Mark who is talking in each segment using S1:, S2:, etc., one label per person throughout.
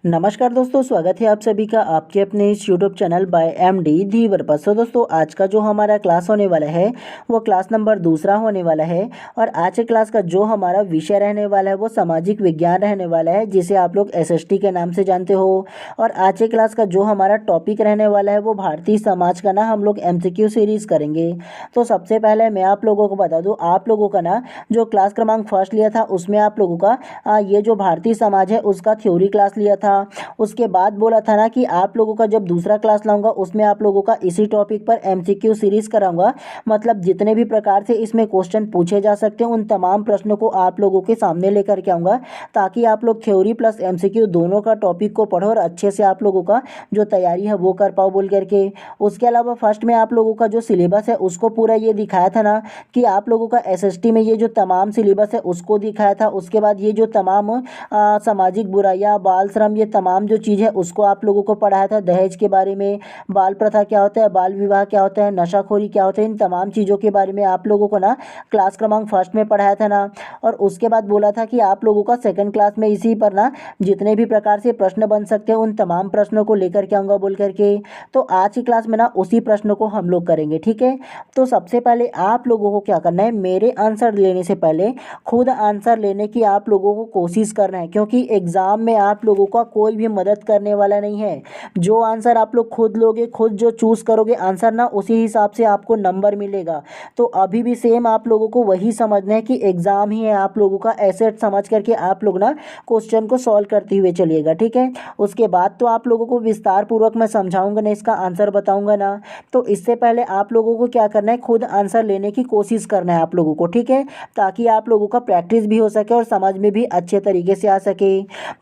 S1: नमस्कार दोस्तों, स्वागत है आप सभी का आपके अपने इस यूट्यूब चैनल बाय एमडी धीवर पर। सो दोस्तों, आज का जो हमारा क्लास होने वाला है वो क्लास नंबर 2 होने वाला है। और आज के क्लास का जो हमारा विषय रहने वाला है वो सामाजिक विज्ञान रहने वाला है, जिसे आप लोग एसएसटी के नाम से जानते हो। और आज के क्लास का जो हमारा टॉपिक रहने वाला है वो भारतीय समाज का ना हम लोग एमसीक्यू सीरीज़ करेंगे। तो सबसे पहले मैं आप लोगों को बता दूँ, आप लोगों का ना जो क्लास क्रमांक फर्स्ट लिया था उसमें आप लोगों का ये जो भारतीय समाज है उसका थ्योरी क्लास लिया था। उसके बाद बोला था ना कि आप लोगों का जब दूसरा क्लास लाऊंगा उसमें आप लोगों का इसी टॉपिक पर एमसीक्यू सीरीज कराऊंगा। मतलब जितने भी प्रकार से इसमें क्वेश्चन पूछे जा सकते हैं उन तमाम प्रश्नों को आप लोगों के सामने लेकर के आऊँगा, ताकि आप लोग थ्योरी प्लस एमसीक्यू दोनों का टॉपिक को पढ़ो और अच्छे से आप लोगों का जो तैयारी है वो कर पाओ बोल करके। उसके अलावा फर्स्ट में आप लोगों का जो सिलेबस है उसको पूरा ये दिखाया था ना कि आप लोगों का एसएसटी में ये जो तमाम सिलेबस है उसको दिखाया था। उसके बाद ये जो तमाम सामाजिक बुराइयां, बाल श्रम, ये तमाम जो चीज़ है उसको आप लोगों को पढ़ाया था। दहेज के बारे में, बाल प्रथा क्या होता है, बाल विवाह क्या होता है, नशाखोरी क्या होता है, इन तमाम चीज़ों के बारे में आप लोगों को ना क्लास क्रमांक फर्स्ट में पढ़ाया था ना। और उसके बाद बोला था कि आप लोगों का सेकंड क्लास में इसी पर ना जितने भी प्रकार से प्रश्न बन सकते हैं उन तमाम प्रश्नों को लेकर के आऊँगा बोल करके। तो आज की क्लास में ना उसी प्रश्नों को हम लोग करेंगे, ठीक है। तो सबसे पहले आप लोगों को क्या करना है, मेरे आंसर लेने से पहले खुद आंसर लेने की आप लोगों को कोशिश करना है, क्योंकि एग्ज़ाम में आप लोगों का कोई भी मदद करने वाला नहीं है। जो आंसर आप लोग खुद लोगे, खुद जो चूज़ करोगे आंसर ना, उसी हिसाब से आपको नंबर मिलेगा। तो अभी भी सेम आप लोगों को वही समझना है कि एग्ज़ाम ही है आप लोगों का, एसेट समझ करके आप लोग ना क्वेश्चन को सॉल्व करते हुए चलिएगा, ठीक है। उसके बाद तो आप लोगों को विस्तार पूर्वक मैं समझाऊंगा ना, इसका आंसर बताऊंगा ना। तो इससे पहले आप लोगों को क्या करना है, खुद आंसर लेने की कोशिश करना है आप लोगों को, ठीक है, ताकि आप लोगों का प्रैक्टिस भी हो सके और समझ में भी अच्छे तरीके से आ सके।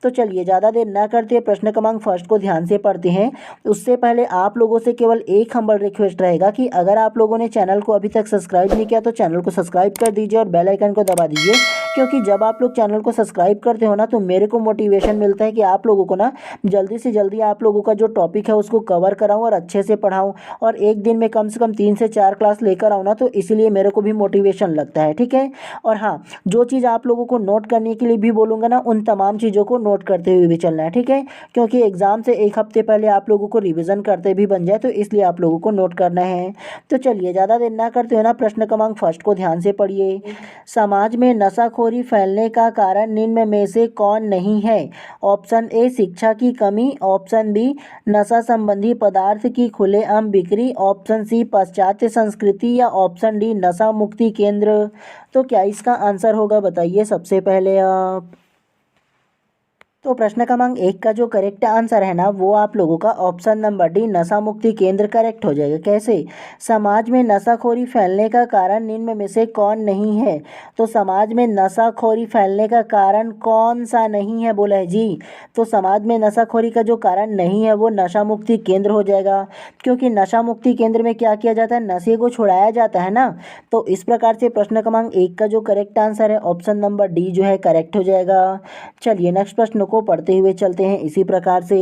S1: तो चलिए ज़्यादा देर ना करते प्रश्न क्रमांक फर्स्ट को ध्यान से पढ़ते हैं। उससे पहले आप लोगों से केवल एक हम्बल रिक्वेस्ट रहेगा कि अगर आप लोगों ने चैनल को अभी तक सब्सक्राइब नहीं किया तो चैनल को सब्सक्राइब कर दीजिए और बेल आइकन को दबा दीजिए, क्योंकि जब आप लोग चैनल को सब्सक्राइब करते हो ना तो मेरे को मोटिवेशन मिलता है कि आप लोगों को ना जल्दी से जल्दी आप लोगों का जो टॉपिक है उसको कवर कराऊँ और अच्छे से पढ़ाऊँ, और एक दिन में कम से कम 3 से 4 क्लास लेकर आऊँ ना, तो इसीलिए मेरे को भी मोटिवेशन लगता है, ठीक है। और हाँ, जो चीज़ आप लोगों को नोट करने के लिए भी बोलूँगा ना उन तमाम चीज़ों को नोट करते हुए भी चलना है, ठीक है, क्योंकि एग्ज़ाम से एक हफ्ते पहले आप लोगों को रिवीजन करते भी बन जाए, तो इसलिए आप लोगों को नोट करना है। तो चलिए ज़्यादा देर ना करते हो ना, प्रश्न क्रमांक फर्स्ट को ध्यान से पढ़िए। समाज में नशाखोरी फैलने का कारण निम्न में से कौन नहीं है? ऑप्शन ए शिक्षा की कमी, ऑप्शन बी नशा संबंधी पदार्थ की खुलेआम बिक्री, ऑप्शन सी पाश्चात्य संस्कृति, या ऑप्शन डी नशा मुक्ति केंद्र। तो क्या इसका आंसर होगा, बताइए सबसे पहले आप। तो प्रश्न क्रमांक 1 का जो करेक्ट आंसर है ना वो आप लोगों का ऑप्शन नंबर डी नशा मुक्ति केंद्र करेक्ट हो जाएगा। कैसे? समाज में नशाखोरी फैलने का कारण निम्न में से कौन नहीं है? तो समाज में नशाखोरी फैलने का कारण कौन सा नहीं है बोला है जी। तो समाज में नशाखोरी का जो कारण नहीं है वो नशा मुक्ति केंद्र हो जाएगा, क्योंकि नशा मुक्ति केंद्र में क्या किया जाता है, नशे को छुड़ाया जाता है ना। तो इस प्रकार से प्रश्न क्रमांक 1 का जो करेक्ट आंसर है ऑप्शन नंबर डी जो है करेक्ट हो जाएगा। चलिए नेक्स्ट प्रश्न को पढ़ते हुए चलते हैं इसी प्रकार से।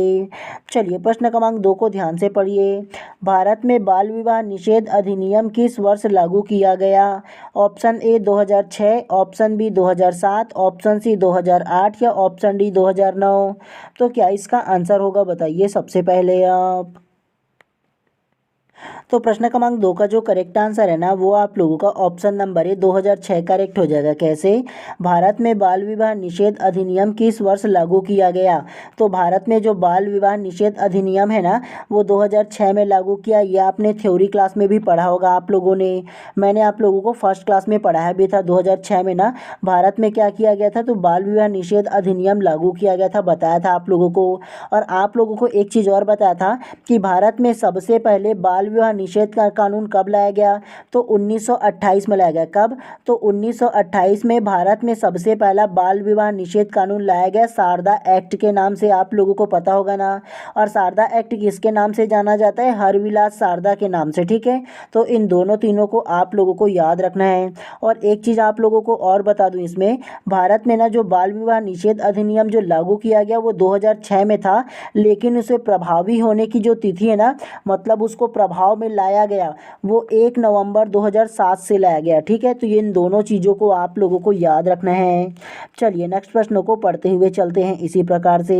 S1: चलिए प्रश्न क्रमांक 2 को ध्यान से पढ़िए। भारत में बाल विवाह निषेध अधिनियम किस वर्ष लागू किया गया? Option A 2006, option B 2007, option C 2008, या ऑप्शन डी 2009। तो क्या इसका आंसर होगा, बताइए सबसे पहले आप। तो प्रश्न क्रमांक 2 का जो करेक्ट आंसर है ना वो आप लोगों का ऑप्शन नंबर ए 2006 करेक्ट हो जाएगा। कैसे? भारत में बाल विवाह निषेध अधिनियम किस वर्ष लागू किया गया? तो भारत में जो बाल विवाह निषेध अधिनियम है ना वो 2006 में लागू किया। ये आपने थ्योरी क्लास में भी पढ़ा होगा आप लोगों ने, मैंने आप लोगों को फर्स्ट क्लास में पढ़ाया भी था। 2006 में ना भारत में क्या किया गया था, तो बाल विवाह निषेध अधिनियम लागू किया गया था, बताया था आप लोगों को। और आप लोगों को एक चीज़ और बताया था कि भारत में सबसे पहले बाल विवाह निषेध का कानून कब लाया गया, तो 1928 में लाया गया। कब? तो 1928 में भारत में सबसे पहला बाल विवाह निषेध कानून लाया गया, शारदा एक्ट के नाम से, आप लोगों को पता होगा ना। और शारदा एक्ट किसके नाम से जाना जाता है? हरविलास शारदा के नाम से, ठीक है। तो इन दोनों तीनों को आप लोगों को याद रखना है। और एक चीज़ आप लोगों को और बता दूं, इसमें भारत में ना जो बाल विवाह निषेध अधिनियम जो लागू किया गया वो 2006 में था, लेकिन उसे प्रभावी होने की जो तिथि है ना, मतलब उसको प्रभाव में लाया गया वो 1 नवंबर 2007 से लाया गया। ठीक है, तो ये इन दोनों चीज़ों को आप लोगों को याद रखना है। चलिए नेक्स्ट प्रश्न को पढ़ते हुए चलते हैं इसी प्रकार से।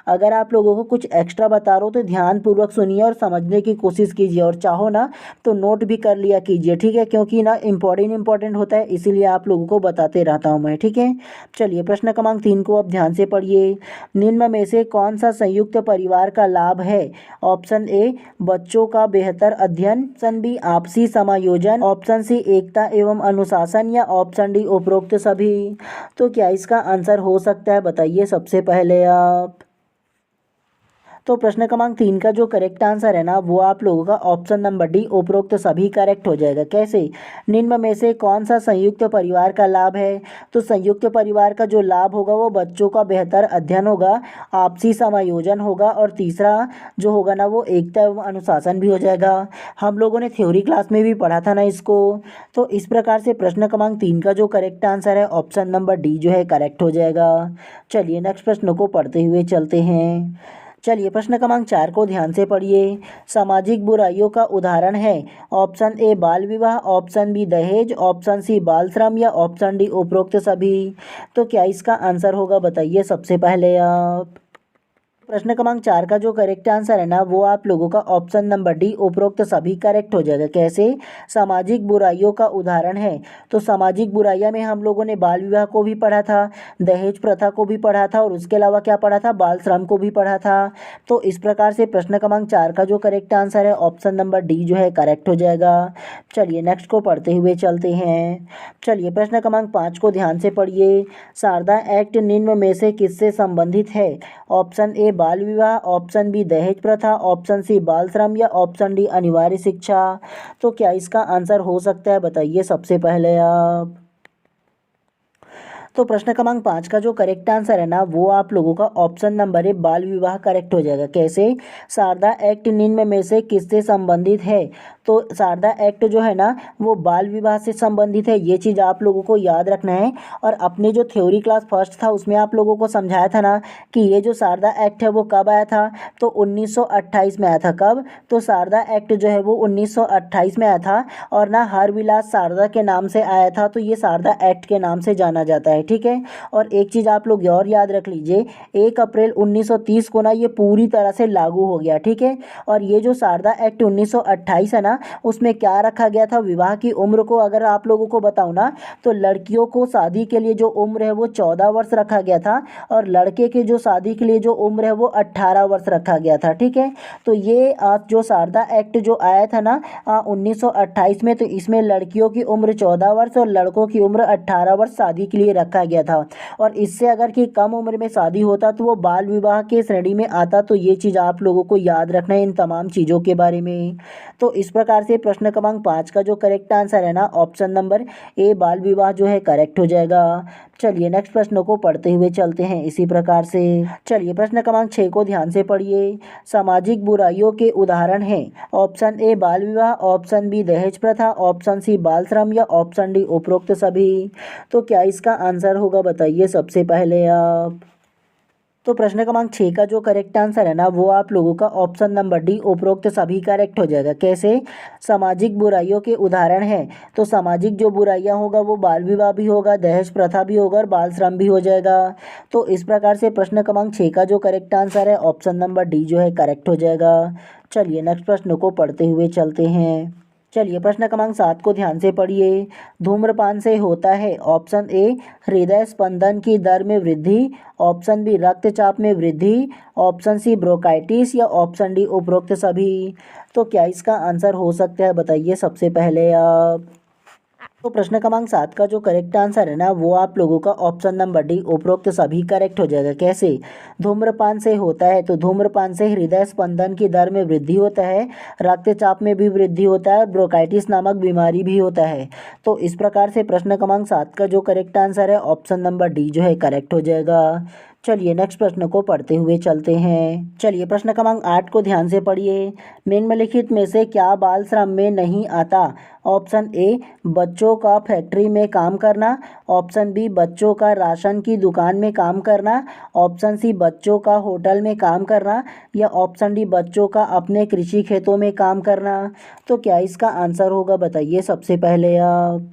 S1: अगर आप लोगों को कुछ एक्स्ट्रा बता रहा हूँ तो ध्यानपूर्वक सुनिए और समझने की कोशिश कीजिए, और चाहो ना तो नोट भी कर लिया कीजिए। ठीक है, क्योंकि ना इम्पोर्टेंट होता है, इसीलिए आप लोगों को बताते रहता हूँ मैं। ठीक है, चलिए प्रश्न क्रमांक 3 को अब ध्यान से पढ़िए। निम्न में से कौन सा संयुक्त परिवार का लाभ है? ऑप्शन ए बच्चों का बेहतर अध्ययन, ऑप्शन बी आपसी समायोजन, ऑप्शन सी एकता एवं अनुशासन, या ऑप्शन डी उपरोक्त सभी। तो क्या इसका आंसर हो सकता है, बताइए सबसे पहले आप। तो प्रश्न क्रमांक 3 का जो करेक्ट आंसर है ना वो आप लोगों का ऑप्शन नंबर डी उपरोक्त सभी करेक्ट हो जाएगा। कैसे? निम्न में से कौन सा संयुक्त परिवार का लाभ है? तो संयुक्त परिवार का जो लाभ होगा वो बच्चों का बेहतर अध्ययन होगा, आपसी समायोजन होगा, और तीसरा जो होगा ना वो एकता एवं अनुशासन भी हो जाएगा। हम लोगों ने थ्योरी क्लास में भी पढ़ा था ना इसको। तो इस प्रकार से प्रश्न क्रमांक 3 का जो करेक्ट आंसर है ऑप्शन नंबर डी जो है करेक्ट हो जाएगा। चलिए नेक्स्ट प्रश्न को पढ़ते हुए चलते हैं। चलिए प्रश्न क्रमांक 4 को ध्यान से पढ़िए। सामाजिक बुराइयों का उदाहरण है? ऑप्शन ए बाल विवाह, ऑप्शन बी दहेज, ऑप्शन सी बाल श्रम, या ऑप्शन डी उपरोक्त सभी। तो क्या इसका आंसर होगा, बताइए सबसे पहले आप। प्रश्न क्रमांक 4 का जो करेक्ट आंसर है ना वो आप लोगों का ऑप्शन नंबर डी उपरोक्त सभी करेक्ट हो जाएगा। कैसे? सामाजिक बुराइयों का उदाहरण है, तो सामाजिक बुराइयां में हम लोगों ने बाल विवाह को भी पढ़ा था, दहेज प्रथा को भी पढ़ा था, और उसके अलावा क्या पढ़ा था, बाल श्रम को भी पढ़ा था। तो इस प्रकार से प्रश्न क्रमांक 4 का जो करेक्ट आंसर है ऑप्शन नंबर डी जो है करेक्ट हो जाएगा। चलिए नेक्स्ट को पढ़ते हुए चलते हैं। चलिए प्रश्न क्रमांक 5 को ध्यान से पढ़िए। शारदा एक्ट निम्न में से किससे संबंधित है? ऑप्शन ए बाल विवाह, ऑप्शन बी दहेज प्रथा, ऑप्शन सी बाल श्रम, या ऑप्शन डी अनिवार्य शिक्षा। तो क्या इसका आंसर हो सकता है, बताइए सबसे पहले आप। तो प्रश्न क्रमांक 5 का जो करेक्ट आंसर है ना वो आप लोगों का ऑप्शन नंबर ए बाल विवाह करेक्ट हो जाएगा। कैसे? शारदा एक्ट निम्न में से किससे संबंधित है? तो शारदा एक्ट जो है ना वो बाल विवाह से संबंधित है, ये चीज़ आप लोगों को याद रखना है। और अपने जो थ्योरी क्लास फर्स्ट था उसमें आप लोगों को समझाया था ना कि ये जो शारदा एक्ट है वो कब आया था, तो 1928 में आया था। कब? तो शारदा एक्ट जो है वो 1928 में आया था, और ना हरविलास शारदा के नाम से आया था, तो ये शारदा एक्ट के नाम से जाना जाता है। ठीक है, और एक चीज़ आप लोग और याद रख लीजिए, 1 अप्रैल 1930 को ना ये पूरी तरह से लागू हो गया। ठीक है, और ये जो शारदा एक्ट 1928 है ना उसमें क्या रखा गया था, विवाह की उम्र को अगर आप लोगों को बताऊं ना तो लड़कियों को शादी के लिए जो उम्र है वो 14 वर्ष रखा गया था, और लड़के के जो शादी के लिए जो उम्र है वो 18 वर्ष रखा गया था। ठीक है, तो ये जो शारदा एक्ट जो आया था ना 1928 में, तो इसमें लड़कियों की उम्र 14 वर्ष और लड़कों की उम्र 18 वर्ष शादी के लिए रखा गया था। और इससे अगर कि कम उम्र में शादी होता तो वो बाल विवाह के श्रेणी में आता। तो ये चीज़ आप लोगों को याद रखना है इन तमाम चीज़ों के बारे में। तो इस प्रकार से प्रश्न क्रमांक 5 का जो करेक्ट आंसर है ना ऑप्शन नंबर ए बाल विवाह जो है करेक्ट हो जाएगा। चलिए नेक्स्ट प्रश्न को पढ़ते हुए चलते हैं इसी प्रकार से। चलिए प्रश्न क्रमांक 6 को ध्यान से पढ़िए। सामाजिक बुराइयों के उदाहरण हैं? ऑप्शन ए बाल विवाह, ऑप्शन बी दहेज प्रथा, ऑप्शन सी बाल श्रम, या ऑप्शन डी उपरोक्त सभी। तो क्या इसका आंसर होगा, बताइए सबसे पहले आप। तो प्रश्न क्रमांक 6 का जो करेक्ट आंसर है ना वो आप लोगों का ऑप्शन नंबर डी उपरोक्त सभी करेक्ट हो जाएगा। कैसे? सामाजिक बुराइयों के उदाहरण है, तो सामाजिक जो बुराइयां होगा वो बाल विवाह भी होगा, दहेज प्रथा भी होगा, और बाल श्रम भी हो जाएगा। तो इस प्रकार से प्रश्न क्रमांक 6 का जो करेक्ट आंसर है ऑप्शन नंबर डी जो है करेक्ट हो जाएगा। चलिए नेक्स्ट प्रश्न को पढ़ते हुए चलते हैं। चलिए प्रश्न क्रमांक 7 को ध्यान से पढ़िए। धूम्रपान से होता है? ऑप्शन ए हृदय स्पंदन की दर में वृद्धि, ऑप्शन बी रक्तचाप में वृद्धि, ऑप्शन सी ब्रोंकाइटिस, या ऑप्शन डी उपरोक्त सभी। तो क्या इसका आंसर हो सकता है, बताइए सबसे पहले आप। तो प्रश्न क्रमांक 7 का जो करेक्ट आंसर है ना वो आप लोगों का ऑप्शन नंबर डी उपरोक्त सभी करेक्ट हो जाएगा। कैसे? धूम्रपान से होता है, तो धूम्रपान से हृदय स्पंदन की दर में वृद्धि होता है, रक्तचाप में भी वृद्धि होता है, और ब्रोंकाइटिस नामक बीमारी भी होता है। तो इस प्रकार से प्रश्न क्रमांक 7 का जो करेक्ट आंसर है ऑप्शन नंबर डी जो है करेक्ट हो जाएगा। चलिए नेक्स्ट प्रश्न को पढ़ते हुए चलते हैं। चलिए प्रश्न क्रमांक 8 को ध्यान से पढ़िए। निम्नलिखित में से क्या बाल श्रम में नहीं आता? ऑप्शन ए बच्चों का फैक्ट्री में काम करना, ऑप्शन बी बच्चों का राशन की दुकान में काम करना, ऑप्शन सी बच्चों का होटल में काम करना, या ऑप्शन डी बच्चों का अपने कृषि खेतों में काम करना। तो क्या इसका आंसर होगा, बताइए सबसे पहले आप।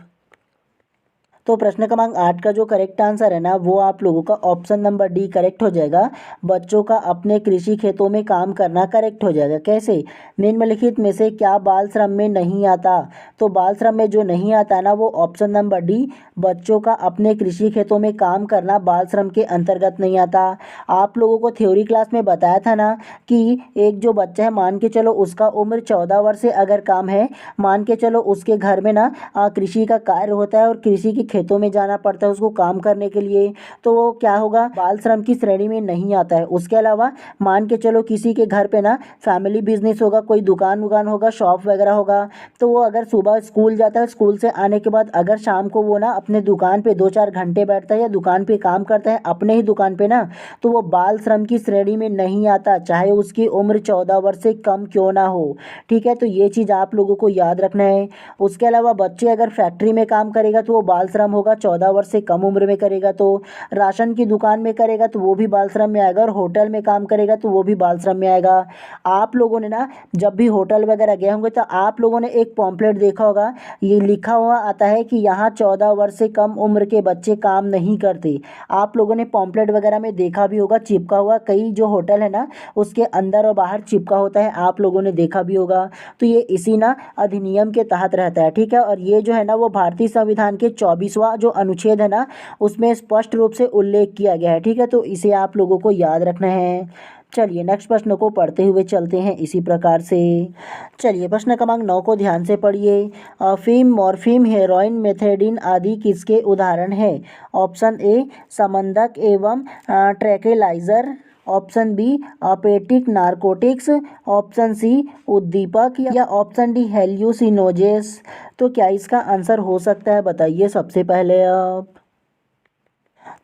S1: तो प्रश्न क्रमांक 8 का जो करेक्ट आंसर है ना, वो आप लोगों का ऑप्शन नंबर डी करेक्ट हो जाएगा। बच्चों का अपने कृषि खेतों में काम करना करेक्ट हो जाएगा। कैसे? निम्नलिखित में से क्या बाल श्रम में नहीं आता? तो बाल श्रम में जो नहीं आता ना, वो ऑप्शन नंबर डी बच्चों का अपने कृषि खेतों में काम करना बाल श्रम के अंतर्गत नहीं आता। आप लोगों को थ्योरी क्लास में बताया था ना कि एक जो बच्चा है, मान के चलो उसका उम्र 14 वर्ष से अगर काम है, मान के चलो उसके घर में ना कृषि का कार्य होता है और कृषि के खेतों में जाना पड़ता है उसको काम करने के लिए, तो वो क्या होगा, बाल श्रम की श्रेणी में नहीं आता है। उसके अलावा मान के चलो किसी के घर पे ना फैमिली बिजनेस होगा, कोई दुकान होगा, शॉप वगैरह होगा, तो वो अगर सुबह स्कूल जाता है, स्कूल से आने के बाद अगर शाम को वो ना अपने दुकान पे 2-4 घंटे बैठता है या दुकान पे काम करता है अपने ही दुकान पे ना, तो वो बाल श्रम की श्रेणी में नहीं आता, चाहे उसकी उम्र 14 वर्ष से कम क्यों ना हो। ठीक है, तो ये चीज़ आप लोगों को याद रखना है। उसके अलावा बच्चे अगर फैक्ट्री में काम करेगा तो वो बाल श्रम होगा, 14 वर्ष से कम उम्र में करेगा तो। राशन की दुकान में करेगा तो वो भी बाल श्रम में आएगा, और होटल में काम करेगा तो वो भी बाल श्रम में आएगा। आप लोगों ने ना जब भी होटल वगैरह गए होंगे तो आप लोगों ने एक पॉम्पलेट देखा होगा, ये लिखा हुआ आता है कि यहाँ 14 वर्ष से कम उम्र के बच्चे काम नहीं करते। आप लोगों ने पॉम्पलेट वगैरह में देखा भी होगा, चिपका हुआ कई जो होटल है ना उसके अंदर और बाहर चिपका होता है, आप लोगों ने देखा भी होगा। तो ये इसी ना अधिनियम के तहत रहता है। ठीक है, और ये जो है ना वो भारतीय संविधान के 24वां जो अनुच्छेद है ना उसमें स्पष्ट रूप से उल्लेख किया गया है। ठीक है, तो इसे आप लोगों को याद रखना है। चलिए नेक्स्ट प्रश्न को पढ़ते हुए चलते हैं इसी प्रकार से। चलिए प्रश्न क्रमांक 9 को ध्यान से पढ़िए। अफीम, मॉर्फिन, हेरोइन, मेथेडिन आदि किसके उदाहरण हैं? ऑप्शन ए समंदक एवं tranquilizer, option B opiatic narcotics, option C उद्दीपक, या ऑप्शन डी हेल्यूसिनोजेस। तो क्या इसका आंसर हो सकता है, बताइए सबसे पहले आप।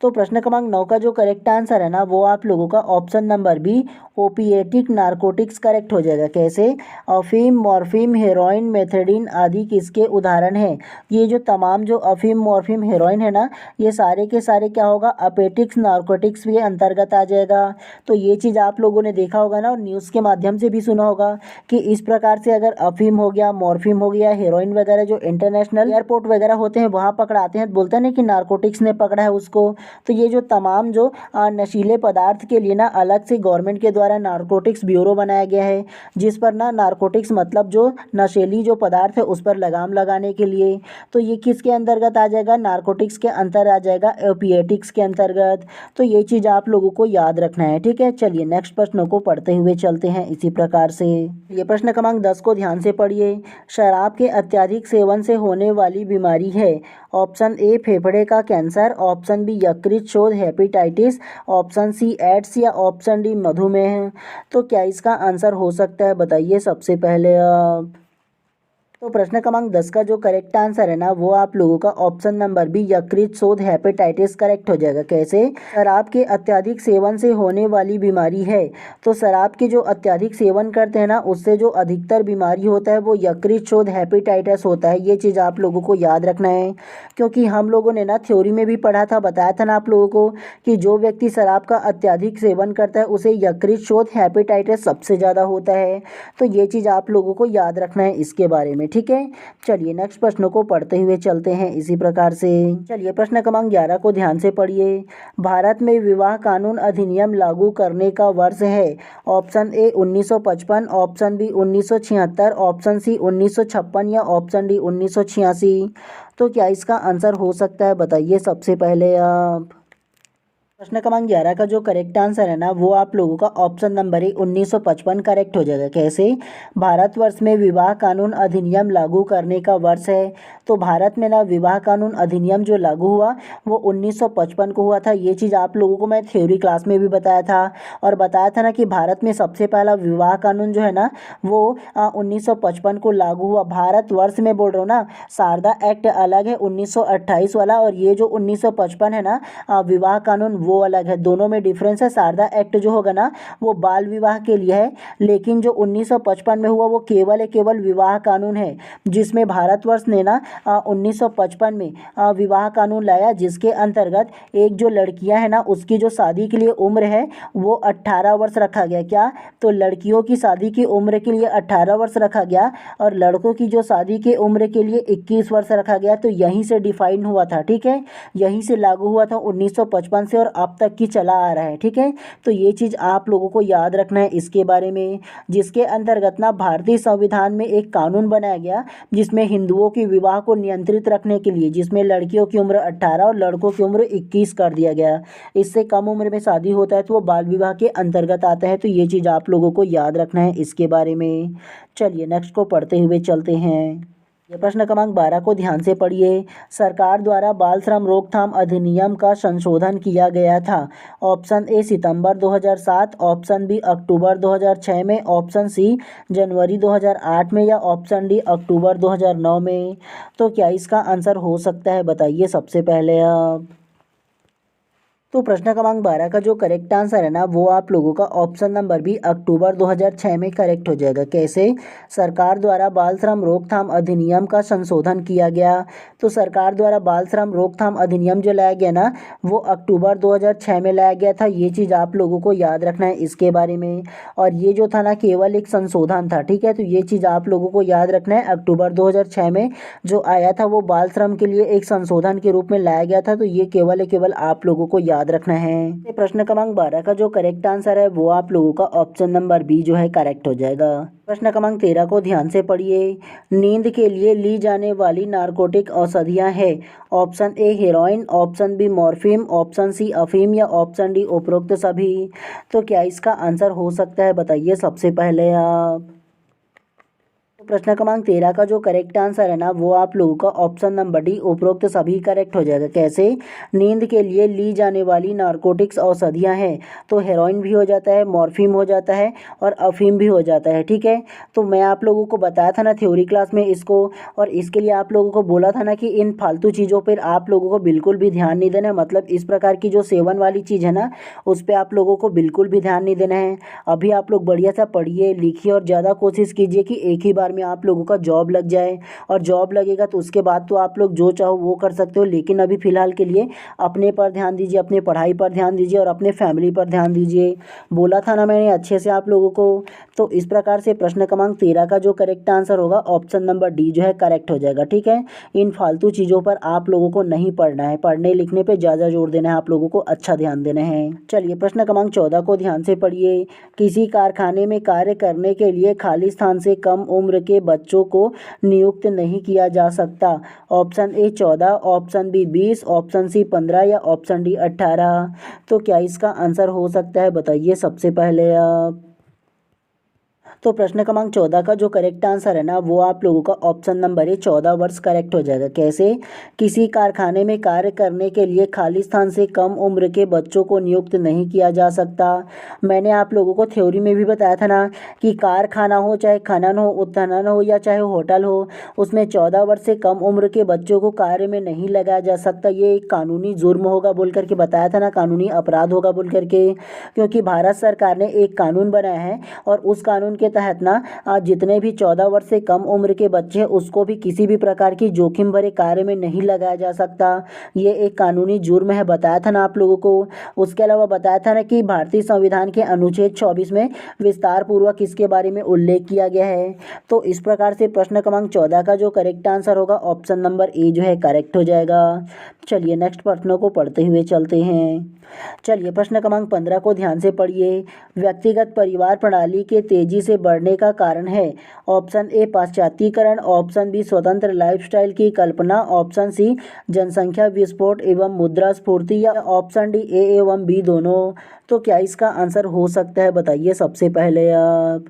S1: तो प्रश्न क्रमांक 9 का जो करेक्ट आंसर है ना, वो आप लोगों का option number B opiatic narcotics correct हो जाएगा। कैसे? अफीम, मॉर्फिन, हेरोइन, मेथेडिन आदि किसके उदाहरण हैं? ये जो तमाम जो अफीम, मॉर्फिन, हेरोइन है ना, ये सारे के सारे क्या होगा, अपेटिक्स नारकोटिक्स के अंतर्गत आ जाएगा। तो ये चीज़ आप लोगों ने देखा होगा ना, और न्यूज़ के माध्यम से भी सुना होगा कि इस प्रकार से अगर अफीम हो गया, मॉर्फिन हो गया, हेरोइन वगैरह जो इंटरनेशनल एयरपोर्ट वगैरह होते हैं वहाँ पकड़ाते हैं, बोलते हैं ना कि नारकोटिक्स ने पकड़ा है उसको। तो ये जो तमाम जो नशीले पदार्थ के लिए ना अलग से गवर्नमेंट के द्वारा नारकोटिक्स ब्यूरो बनाया गया है, जिस पर ना नारकोटिक्स मतलब जो नशीली जो पदार्थ है उस पर लगाम लगाने के लिए। तो ये किसके अंतर्गत आ जाएगा? नारकोटिक्स के अंतर आ जाएगा, ओपिएटिक्स के अंतर्गत। तो ये चीज़ आप लोगों को याद रखना है। ठीक है, चलिए नेक्स्ट प्रश्न को पढ़ते हुए चलते हैं इसी प्रकार से। ये प्रश्न क्रमांक 10 को ध्यान से पढ़िए। शराब के अत्यधिक सेवन से होने वाली बीमारी है? ऑप्शन ए फेफड़े का कैंसर, ऑप्शन बी यकृत शोथ हेपेटाइटिस, ऑप्शन सी एड्स, या ऑप्शन डी मधुमेह। तो क्या इसका आंसर हो सकता है, बताइए सबसे पहले आप। तो प्रश्न क्रमांक 10 का जो करेक्ट आंसर है ना, वो आप लोगों का ऑप्शन नंबर बी यकृत शोथ हेपेटाइटिस करेक्ट हो जाएगा। कैसे? शराब के अत्यधिक सेवन से होने वाली बीमारी है। तो शराब के जो अत्यधिक सेवन करते हैं ना उससे जो अधिकतर बीमारी होता है वो यकृत शोथ हेपेटाइटिस होता है। ये चीज़ आप लोगों को याद रखना है, क्योंकि हम लोगों ने ना थ्योरी में भी पढ़ा था, बताया था ना आप लोगों को कि जो व्यक्ति शराब का अत्यधिक सेवन करता है उसे यकृत शोथ हेपेटाइटिस सबसे ज़्यादा होता है। तो ये चीज़ आप लोगों को याद रखना है इसके बारे में। ठीक है, चलिए नेक्स्ट प्रश्न को पढ़ते हुए चलते हैं इसी प्रकार से। चलिए प्रश्न क्रमांक 11 को ध्यान से पढ़िए। भारत में विवाह कानून अधिनियम लागू करने का वर्ष है? Option A 1955, option B 1976, option C 1956, या ऑप्शन डी 1986। तो क्या इसका आंसर हो सकता है, बताइए सबसे पहले आप। प्रश्न क्रमांक 11 का जो करेक्ट आंसर है ना, वो आप लोगों का ऑप्शन नंबर ए 1955 करेक्ट हो जाएगा। कैसे? भारतवर्ष में विवाह कानून अधिनियम लागू करने का वर्ष है। तो भारत में ना विवाह कानून अधिनियम जो लागू हुआ वो 1955 को हुआ था। ये चीज़ आप लोगों को मैं थ्योरी क्लास में भी बताया था, और बताया था ना कि भारत में सबसे पहला विवाह कानून जो है ना वो 1955 को लागू हुआ। भारतवर्ष में बोल रहा हूँ ना, शारदा एक्ट अलग है 1928 वाला, और ये जो 1955 है ना विवाह कानून वो अलग है, दोनों में डिफरेंस है। शारदा एक्ट जो होगा ना वो बाल विवाह के लिए है, लेकिन जो 1955 में हुआ वो केवल विवाह कानून है, जिसमें भारतवर्ष ने ना 1955 में विवाह कानून लाया, जिसके अंतर्गत एक जो लड़कियां हैं ना उसकी जो शादी के लिए उम्र है वो 18 वर्ष रखा गया। क्या? तो लड़कियों की शादी की उम्र के लिए 18 वर्ष रखा गया और लड़कों की जो शादी की उम्र के लिए 21 वर्ष रखा गया। तो यहीं से डिफाइन हुआ था, ठीक है, यहीं से लागू हुआ था 1955 से और अब तक की चला आ रहा है, ठीक है। तो ये चीज़ आप लोगों को याद रखना है इसके बारे में, जिसके अंतर्गत ना भारतीय संविधान में एक कानून बनाया गया जिसमें हिंदुओं की विवाह को नियंत्रित रखने के लिए, जिसमें लड़कियों की उम्र 18 और लड़कों की उम्र 21 कर दिया गया। इससे कम उम्र में शादी होता है तो वो बाल विवाह के अंतर्गत आता है। तो ये चीज़ आप लोगों को याद रखना है इसके बारे में। चलिए नेक्स्ट को पढ़ते हुए चलते हैं। ये प्रश्न क्रमांक 12 को ध्यान से पढ़िए। सरकार द्वारा बाल श्रम रोकथाम अधिनियम का संशोधन किया गया था। ऑप्शन ए सितंबर 2007, ऑप्शन बी अक्टूबर 2006 में, ऑप्शन सी जनवरी 2008 में या ऑप्शन डी अक्टूबर 2009 में। तो क्या इसका आंसर हो सकता है, बताइए सबसे पहले आप। तो प्रश्न क्रमांक 12 का जो करेक्ट आंसर है ना वो आप लोगों का ऑप्शन नंबर बी अक्टूबर 2006 में करेक्ट हो जाएगा। कैसे? सरकार द्वारा बाल श्रम रोकथाम अधिनियम का संशोधन किया गया। तो सरकार द्वारा बाल श्रम रोकथाम अधिनियम जो लाया गया ना वो अक्टूबर 2006 में लाया गया था। ये चीज़ आप लोगों को याद रखना है इसके बारे में। और ये जो था ना केवल एक संशोधन था, ठीक है। तो ये चीज़ आप लोगों को याद रखना है, अक्टूबर 2006 में जो आया था वो बाल श्रम के लिए एक संशोधन के रूप में लाया गया था। तो ये केवल आप लोगों को याद रखना है। प्रश्न क्रमांक 12 का जो करेक्ट आंसर है वो आप लोगों का ऑप्शन नंबर बी जो है करेक्ट हो जाएगा। प्रश्न क्रमांक 13 को ध्यान से पढ़िए। नींद के लिए ली जाने वाली नारकोटिक औषधियां हैं। Option A heroin, option B morphine, option C अफीम या ऑप्शन डी उपरोक्त सभी। तो क्या इसका आंसर हो सकता है, बताइए सबसे पहले आप। प्रश्न क्रमांक 13 का जो करेक्ट आंसर है ना वो आप लोगों का ऑप्शन नंबर डी उपरोक्त सभी करेक्ट हो जाएगा। कैसे? नींद के लिए ली जाने वाली नारकोटिक्स औषधियां हैं। तो हेरोइन भी हो जाता है, मॉर्फिन हो जाता है और अफीम भी हो जाता है, ठीक है। तो मैं आप लोगों को बताया था ना थ्योरी क्लास में इसको, और इसके लिए आप लोगों को बोला था ना कि इन फालतू चीज़ों पर आप लोगों को बिल्कुल भी ध्यान नहीं देना है। मतलब इस प्रकार की जो सेवन वाली चीज़ है ना उस पर आप लोगों को बिल्कुल भी ध्यान नहीं देना है। अभी आप लोग बढ़िया सा पढ़िए लिखिए और ज़्यादा कोशिश कीजिए कि एक ही बार में आप लोगों का जॉब लग जाए, और जॉब लगेगा तो उसके बाद तो आप लोग जो चाहो वो कर सकते हो। लेकिन अभी फ़िलहाल के लिए अपने पर ध्यान दीजिए, अपने पढ़ाई पर ध्यान दीजिए और अपने फैमिली पर ध्यान दीजिए। बोला था ना मैंने अच्छे से आप लोगों को। तो इस प्रकार से प्रश्न क्रमांक 13 का जो करेक्ट आंसर होगा ऑप्शन नंबर डी जो है करेक्ट हो जाएगा, ठीक है। इन फालतू चीज़ों पर आप लोगों को नहीं पढ़ना है, पढ़ने लिखने पर ज़्यादा जोर देना है, आप लोगों को अच्छा ध्यान देना है। चलिए प्रश्न क्रमांक 14 को ध्यान से पढ़िए। किसी कारखाने में कार्य करने के लिए खाली स्थान से कम उम्र के बच्चों को नियुक्त नहीं किया जा सकता। Option A 14, option B 20, option C 15 या ऑप्शन डी 18। तो क्या इसका आंसर हो सकता है, बताइए सबसे पहले आप। तो प्रश्न क्रमांक 14 का जो करेक्ट आंसर है ना वो आप लोगों का ऑप्शन नंबर है 14 वर्ष करेक्ट हो जाएगा। कैसे? किसी कारखाने में कार्य करने के लिए खाली स्थान से कम उम्र के बच्चों को नियुक्त नहीं किया जा सकता। मैंने आप लोगों को थ्योरी में भी बताया था ना कि कारखाना हो, चाहे खनन हो, उत्खनन हो या चाहे होटल हो, उसमें 14 वर्ष से कम उम्र के बच्चों को कार्य में नहीं लगाया जा सकता। ये एक कानूनी जुर्म होगा बोल करके बताया था ना, कानूनी अपराध होगा बोल करके। क्योंकि भारत सरकार ने एक कानून बनाया है और उस कानून के तहत ना जितने भी 14 वर्ष से कम उम्र के बच्चे हैं उसको भी किसी भी प्रकार की जोखिम भरे कार्य में नहीं लगाया जा सकता। ये एक कानूनी जुर्म है, बताया था ना आप लोगों को। उसके अलावा बताया था ना कि भारतीय संविधान के अनुच्छेद 24 में विस्तार पूर्वक इसके बारे में उल्लेख किया गया है। तो इस प्रकार से प्रश्न क्रमांक 14 का जो करेक्ट आंसर होगा ऑप्शन नंबर ए जो है करेक्ट हो जाएगा। चलिए नेक्स्ट प्रश्नों को पढ़ते हुए चलते हैं। चलिए प्रश्न क्रमांक 15 को ध्यान से पढ़िए। व्यक्तिगत परिवार प्रणाली के तेजी से बढ़ने का कारण है। ऑप्शन ए पाश्चात्यीकरण, ऑप्शन बी स्वतंत्र लाइफस्टाइल की कल्पना, ऑप्शन सी जनसंख्या विस्फोट एवं मुद्रास्फीति या ऑप्शन डी ए एवं बी दोनों। तो क्या इसका आंसर हो सकता है, बताइए सबसे पहले आप।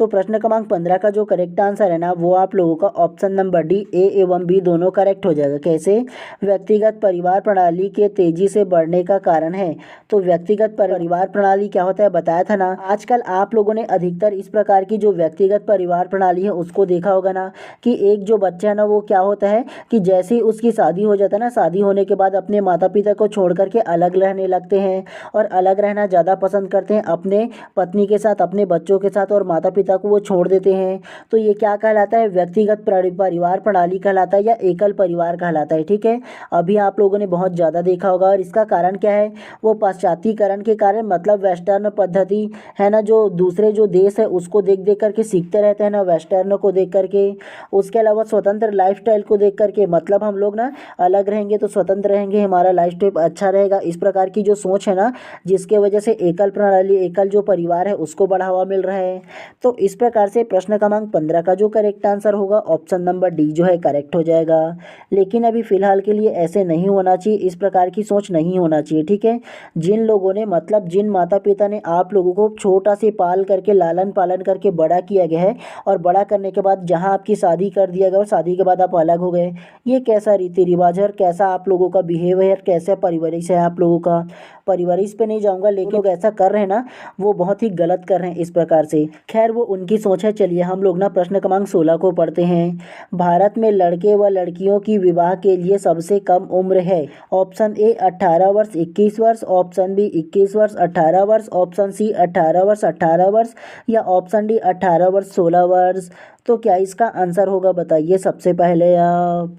S1: तो प्रश्न क्रमांक 15 का जो करेक्ट आंसर है ना वो आप लोगों का ऑप्शन नंबर डी ए एवं बी दोनों करेक्ट हो जाएगा। कैसे? व्यक्तिगत परिवार प्रणाली के तेजी से बढ़ने का कारण है। तो व्यक्तिगत परिवार प्रणाली क्या होता है बताया था ना। आजकल आप लोगों ने अधिकतर इस प्रकार की जो व्यक्तिगत परिवार प्रणाली है उसको देखा होगा ना, कि एक जो बच्चा है ना वो क्या होता है कि जैसे ही उसकी शादी हो जाता है ना, शादी होने के बाद अपने माता पिता को छोड़ करके अलग रहने लगते हैं और अलग रहना ज़्यादा पसंद करते हैं, अपने पत्नी के साथ, अपने बच्चों के साथ, और माता पिता को वो छोड़ देते हैं। तो ये क्या कहलाता है? व्यक्तिगत परिवार प्रणाली कहलाता है या एकल परिवार कहलाता है। ठीक है, अभी आप लोगों ने बहुत ज़्यादा देखा होगा। और इसका कारण क्या है? वो पाश्चात्यकरण के कारण, मतलब वेस्टर्न पद्धति है ना, जो दूसरे जो देश है उसको देख देख करके सीखते रहते हैं ना, वेस्टर्न को देख करके। उसके अलावा स्वतंत्र लाइफस्टाइल को देख करके, मतलब हम लोग ना अलग रहेंगे तो स्वतंत्र रहेंगे, हमारा लाइफस्टाइल अच्छा रहेगा, इस प्रकार की जो सोच है ना, जिसके वजह से एकल प्रणाली, एकल जो परिवार है उसको बढ़ावा मिल रहा है। तो इस प्रकार से प्रश्न क्रमांक 15 का जो करेक्ट आंसर होगा ऑप्शन नंबर डी जो है करेक्ट हो जाएगा। लेकिन अभी फिलहाल के लिए ऐसे नहीं होना चाहिए, इस प्रकार की सोच नहीं होना चाहिए। ठीक है, जिन लोगों ने, मतलब जिन माता पिता ने आप लोगों को छोटा से पाल करके, लालन पालन करके बड़ा किया गया है, और बड़ा करने के बाद जहां आपकी शादी कर दिया गया और शादी के बाद आप अलग हो गए, ये कैसा रीति रिवाज है और कैसा आप लोगों का बिहेवियर, कैसा परवरिश है आप लोगों का। परवरिश पे नहीं जाऊंगा, लेकिन लोग ऐसा कर रहे हैं ना वो बहुत ही गलत कर रहे हैं इस प्रकार से। खैर वो उनकी सोच है। चलिए हम लोग ना प्रश्न क्रमांक 16 को पढ़ते हैं। भारत में लड़के व लड़कियों की विवाह के लिए सबसे कम उम्र है। ऑप्शन ए 18 वर्ष 21 वर्ष, ऑप्शन बी 21 वर्ष 18 वर्ष, ऑप्शन सी 18 वर्ष 18 वर्ष, या ऑप्शन डी 18 वर्ष 16 वर्ष। तो क्या इसका आंसर होगा बताइए सबसे पहले आप।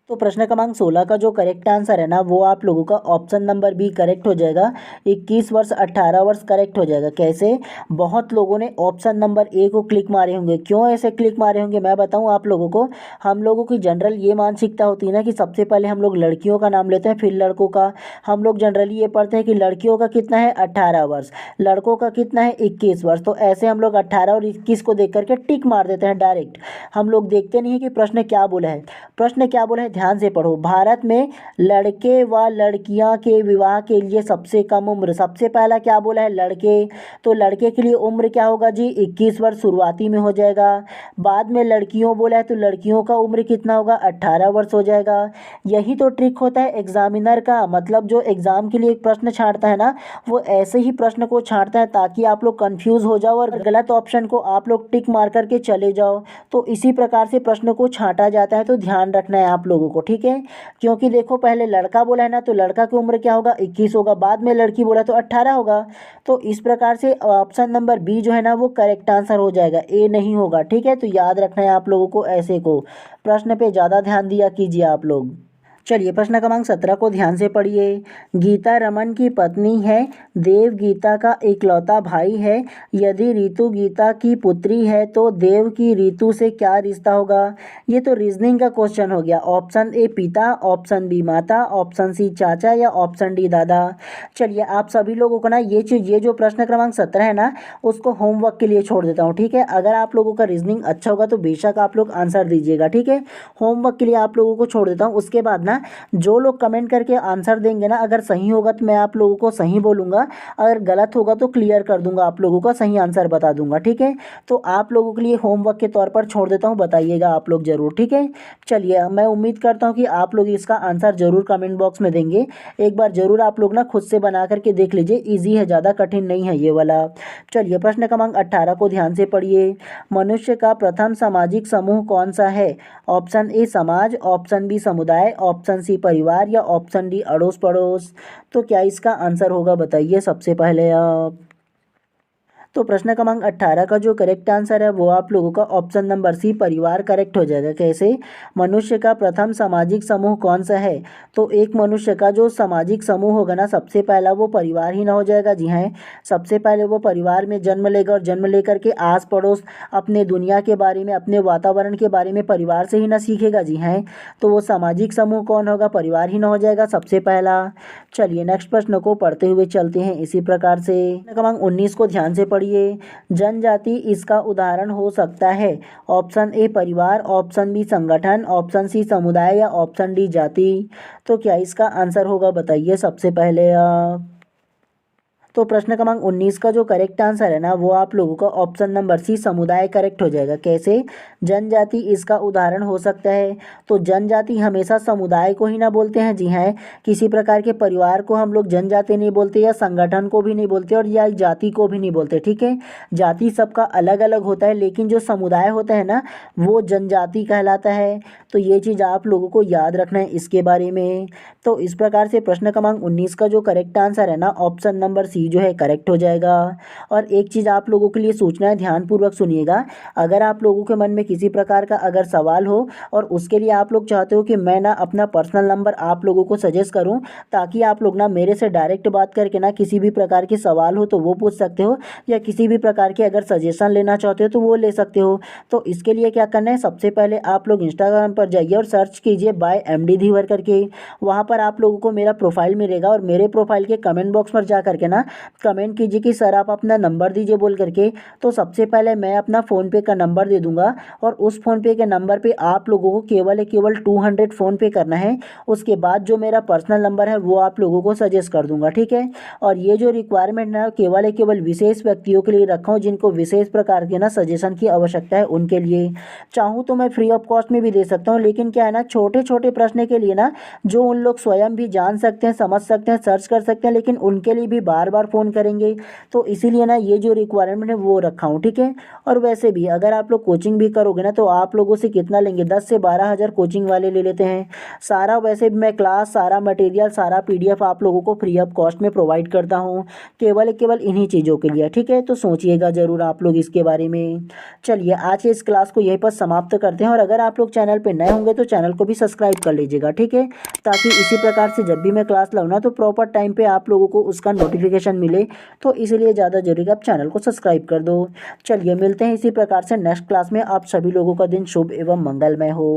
S1: तो प्रश्न क्रमांक 16 का जो करेक्ट आंसर है ना वो आप लोगों का ऑप्शन नंबर बी करेक्ट हो जाएगा। 21 वर्ष 18 वर्ष करेक्ट हो जाएगा। कैसे? बहुत लोगों ने ऑप्शन नंबर ए को क्लिक मारे होंगे। क्यों ऐसे क्लिक मारे होंगे मैं बताऊं आप लोगों को। हम लोगों की जनरल ये मानसिकता होती है ना कि सबसे पहले हम लोग लड़कियों का नाम लेते हैं फिर लड़कों का। हम लोग जनरली ये पढ़ते हैं कि लड़कियों का कितना है 18 वर्ष, लड़कों का कितना है 21 वर्ष। तो ऐसे हम लोग 18 और 21 को देख करके टिक मार देते हैं डायरेक्ट। हम लोग देखते नहीं है कि प्रश्न क्या बोला है। प्रश्न क्या बोला है ध्यान से पढ़ो। भारत में लड़के व लड़कियां के विवाह के लिए सबसे कम उम्र, सबसे पहला क्या बोला है लड़के, तो लड़के के लिए उम्र क्या होगा जी 21 वर्ष शुरुआती में हो जाएगा। बाद में लड़कियों बोला है तो लड़कियों का उम्र कितना होगा 18 वर्ष हो जाएगा। यही तो ट्रिक होता है एग्जामिनर का, मतलब जो एग्जाम के लिए एक प्रश्न छांटता है ना वो ऐसे ही प्रश्न को छांटता है ताकि आप लोग कंफ्यूज हो जाओ और गलत ऑप्शन को आप लोग टिक मार करके चले जाओ। तो इसी प्रकार से प्रश्न को छांटा जाता है, तो ध्यान रखना है आप लोगों को। ठीक है, क्योंकि देखो पहले लड़का बोला है ना तो लड़का की उम्र क्या होगा 21 होगा, बाद में लड़की बोला तो 18 होगा। तो इस प्रकार से ऑप्शन नंबर बी जो है ना वो करेक्ट आंसर हो जाएगा, ए नहीं होगा। ठीक है, तो याद रखना है आप लोगों को ऐसे को। प्रश्न पे ज़्यादा ध्यान दिया कीजिए आप लोग। चलिए प्रश्न क्रमांक 17 को ध्यान से पढ़िए। गीता रमन की पत्नी है, देव गीता का इकलौता भाई है। यदि ऋतु गीता की पुत्री है तो देव की ऋतु से क्या रिश्ता होगा। ये तो रीजनिंग का क्वेश्चन हो गया। ऑप्शन ए पिता, ऑप्शन बी माता, ऑप्शन सी चाचा, या ऑप्शन डी दादा। चलिए आप सभी लोगों को ना ये चीज़, ये जो प्रश्न क्रमांक 17 है ना उसको होमवर्क के लिए छोड़ देता हूँ। ठीक है, अगर आप लोगों का रीजनिंग अच्छा होगा तो बेशक आप लोग आंसर दीजिएगा। ठीक है, होमवर्क के लिए आप लोगों को छोड़ देता हूँ। उसके बाद ना जो लोग कमेंट करके आंसर देंगे ना, अगर सही होगा तो मैं आप लोगों को सही बोलूँगा, अगर गलत होगा तो क्लियर कर दूंगा, आप लोगों का सही आंसर बता दूंगा। ठीक है, तो आप लोगों के लिए होमवर्क के तौर पर छोड़ देता हूँ, बताइएगा आप लोग ज़रूर। ठीक है, चलिए मैं उम्मीद करता हूँ कि आप लोग इसका आंसर ज़रूर कमेंट बॉक्स में देंगे। एक बार ज़रूर आप लोग ना खुद से बना करके देख लीजिए, ईजी है, ज़्यादा कठिन नहीं है ये वाला। चलिए प्रश्न क्रमांक 18 को ध्यान से पढ़िए। मनुष्य का प्रथम सामाजिक समूह कौन सा है। ऑप्शन ए समाज, ऑप्शन बी समुदाय, ऑप्शन सी परिवार, या ऑप्शन डी अड़ोस पड़ोस। तो क्या इसका आंसर होगा बताइए सबसे पहले आप। तो प्रश्न क्रमांक 18 का जो करेक्ट आंसर है वो आप लोगों का ऑप्शन नंबर सी परिवार करेक्ट हो जाएगा। कैसे? मनुष्य का प्रथम सामाजिक समूह कौन सा है, तो एक मनुष्य का जो सामाजिक समूह होगा ना सबसे पहला वो परिवार ही ना हो जाएगा। जी हाँ, सबसे पहले वो परिवार में जन्म लेगा और जन्म लेकर के आस पड़ोस अपने दुनिया के बारे में, अपने वातावरण के बारे में परिवार से ही ना सीखेगा। जी हाँ, तो वो सामाजिक समूह कौन होगा, परिवार ही ना हो जाएगा सबसे पहला। चलिए नेक्स्ट प्रश्न को पढ़ते हुए चलते हैं इसी प्रकार से। क्रमांक 19 को ध्यान से पढ़िए। जनजाति इसका उदाहरण हो सकता है। ऑप्शन ए परिवार, ऑप्शन बी संगठन, ऑप्शन सी समुदाय, या ऑप्शन डी जाति। तो क्या इसका आंसर होगा बताइए सबसे पहले आप। तो प्रश्न क्रमांक 19 का जो करेक्ट आंसर है ना वो आप लोगों का ऑप्शन नंबर सी समुदाय करेक्ट हो जाएगा। कैसे? जनजाति इसका उदाहरण हो सकता है। तो जनजाति हमेशा समुदाय को ही ना बोलते हैं, जी हाँ, किसी प्रकार के परिवार को हम लोग जनजाति नहीं बोलते, या संगठन को भी नहीं बोलते, और या जाति को भी नहीं बोलते। ठीक है, जाति सबका अलग अलग होता है, लेकिन जो समुदाय होता है ना वो जनजाति कहलाता है। तो ये चीज़ आप लोगों को याद रखना है इसके बारे में। तो इस प्रकार से प्रश्न क्रमांक 19 का जो करेक्ट आंसर है ना ऑप्शन नंबर सी जो है करेक्ट हो जाएगा। और एक चीज़ आप लोगों के लिए सूचना है, ध्यानपूर्वक सुनिएगा। अगर आप लोगों के मन में किसी प्रकार का अगर सवाल हो और उसके लिए आप लोग चाहते हो कि मैं ना अपना पर्सनल नंबर आप लोगों को सजेस्ट करूं, ताकि आप लोग ना मेरे से डायरेक्ट बात करके ना किसी भी प्रकार के सवाल हो तो वो पूछ सकते हो, या किसी भी प्रकार के अगर सजेशन लेना चाहते हो तो वो ले सकते हो। तो इसके लिए क्या करना है, सबसे पहले आप लोग इंस्टाग्राम पर जाइए और सर्च कीजिए बाय MD धीवर करके। वहाँ पर आप लोगों को मेरा प्रोफाइल मिलेगा, और मेरे प्रोफाइल के कमेंट बॉक्स पर जा करके ना कमेंट कीजिए कि सर आप अपना नंबर दीजिए बोल करके। तो सबसे पहले मैं अपना फ़ोनपे का नंबर दे दूंगा, और उस फ़ोनपे के नंबर पे आप लोगों को केवल 200 फ़ोनपे करना है। उसके बाद जो मेरा पर्सनल नंबर है वो आप लोगों को सजेस्ट कर दूंगा। ठीक है, और ये जो रिक्वायरमेंट है केवल विशेष व्यक्तियों के लिए रखा हूँ, जिनको विशेष प्रकार के ना सजेशन की आवश्यकता है उनके लिए। चाहूँ तो मैं फ्री ऑफ कॉस्ट में भी दे सकता हूँ, लेकिन क्या है ना, छोटे छोटे प्रश्न के लिए ना जो उन लोग स्वयं भी जान सकते हैं, समझ सकते हैं, सर्च कर सकते हैं, लेकिन उनके लिए भी बार बार फ़ोन करेंगे। तो इसीलिए ना ये जो रिक्वायरमेंट है वो रखा हूँ। ठीक है, और वैसे भी अगर आप लोग कोचिंग भी करोगे ना तो आप लोगों से कितना लेंगे, 10 से 12 हज़ार कोचिंग वाले ले लेते हैं। सारा वैसे भी मैं क्लास, सारा मटेरियल, सारा PDF आप लोगों को फ्री ऑफ कॉस्ट में प्रोवाइड करता हूँ, केवल इन्हीं चीज़ों के लिए। ठीक है, तो सोचिएगा ज़रूर आप लोग इसके बारे में। चलिए आज के इस क्लास को यहीं पर समाप्त करते हैं, और अगर आप लोग चैनल पर नए होंगे तो चैनल को भी सब्सक्राइब कर लीजिएगा। ठीक है, ताकि इसी प्रकार से जब भी मैं क्लास लाऊँ ना तो प्रॉपर टाइम पे आप लोगों को उसका नोटिफिकेशन मिले। तो इसलिए ज़्यादा जरूरी है आप चैनल को सब्सक्राइब कर दो। चलिए मिलते हैं इसी प्रकार से नेक्स्ट क्लास में। आप सभी लोगों का दिन शुभ एवं मंगलमय हो।